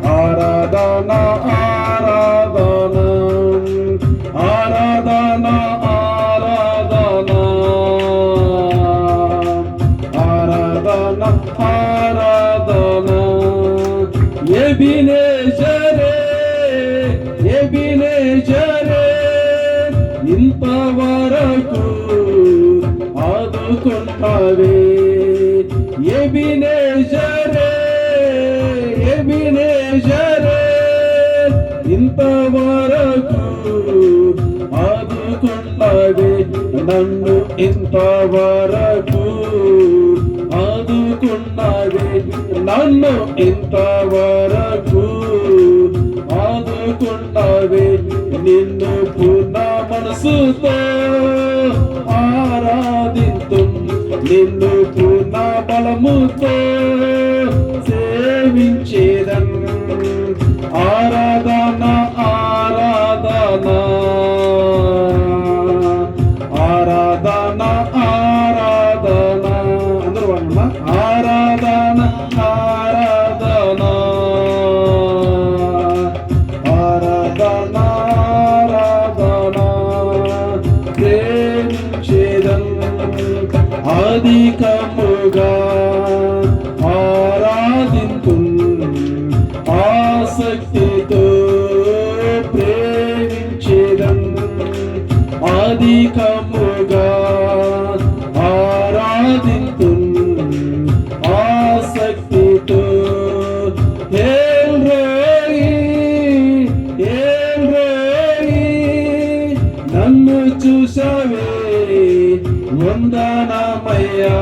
ఆరాధన ఆరాధన ఆరాధన ఆరాధన ఆరాధన ఆరాధన ఎబినేజరే ఎబినేజరే ఇంతవరకు ఆదుకుంటావే ఎబినేజరే ఎబినేజరే ఇంతవరకు ఆదుకుంటావే నన్ను ఇంతవరకు ఆదుకున్నావే నన్ను ఇంతవరకు ఆదుకున్నావే నిన్ను పూర్ణ మనసుతో ఆరాధింతు నిన్ను పూర్ణ బలముతో సేవించేదన్ ఆరాధన ఆరాధన ఆరాధన ఆరాధన అందరూ ఆరాధన ఆరాధన ఆరాధన ఆరాధన ప్రేమించేదన్ అధికముగా ఆరాధింతు ఆసక్తితో ప్రేమించేదన్ అధికముగా ఆరాధింతు ఆసక్తితో నన్ను చూసావే వందనమయ్యా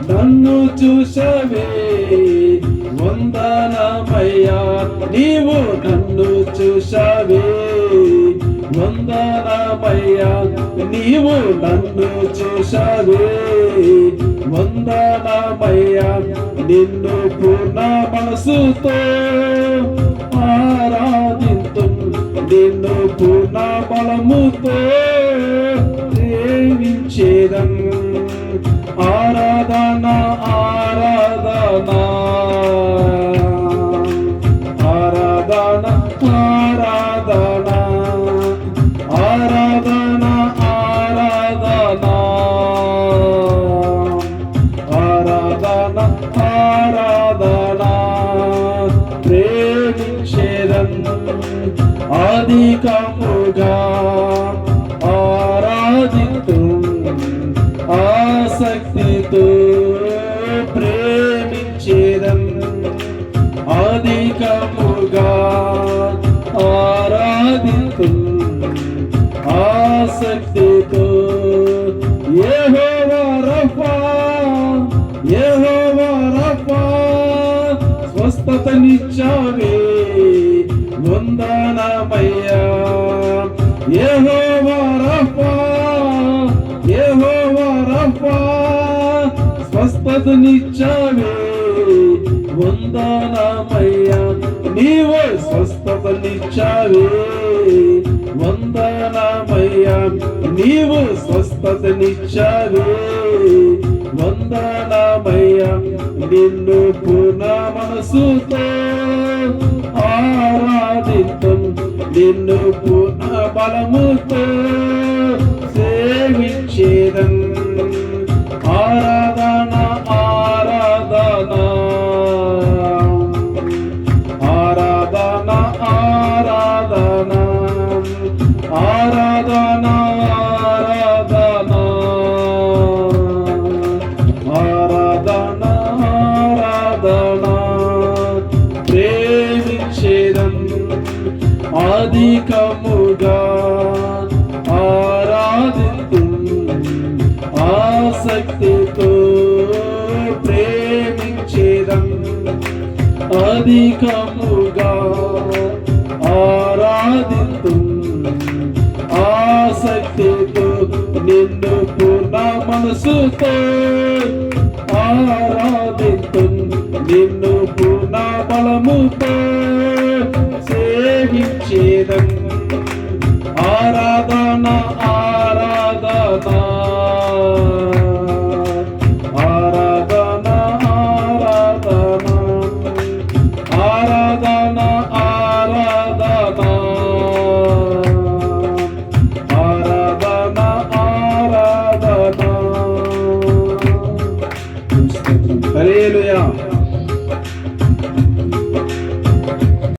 నన్ను చూసావే వందనమయ్యా నీవు నన్ను చూసావే వందనమయ్యా నీవు నన్ను చూసావే వందనమయ్యా నిన్ను పూర్ణ మనసుతో ఆరాధింతు నిన్ను పూర్ణ బలముతో సేవించేదన్ ఆరాధన ఆరాధన ఆరాధన ఆరాధన ఆరాధన ఆరాధన ఆరాధన ఆరాధన ప్రేమించేదన్ అధికముగా ఆరాధింతు ఆసక్తితో ప్రేమించేదన్ అధికముగా ఆరాధింతు ఆసక్తితో యెహోవా రఫా యెహోవా రఫా స్వస్థతనిచ్చావే వందనమయ్యా యెహోవా రఫా యెహోవా రఫా స్వస్థతనిచ్చావే వందనమయ్యా నీవు స్వస్థతనిచ్చావే వందనమయ్యా నీవు స్వస్థతనిచ్చావే వందనమయ్యా నిన్ను పూర్ణ మనసుతో ఆరాధింతు నిన్ను పూర్ణ బలముతో సేవించేదన్ ఆరాధన ఆరాధన ఆరాధన ఆరాధన ఆరాధన ఆరాధన ఆరాధన ఆరాధన ప్రేమించేదన్ అధికముగా ఆరాధింతు ఆసక్తితో ప్రేమించేదన్ అధికముగా ఆరాధింతు ఆసక్తితో నిన్ను పూర్ణ మనసుతో ఆరాధింతు నిన్ను పూర్ణ బలముతో సేవించేదన్ ఆరాధన ఆరాధన హల్లెలూయా.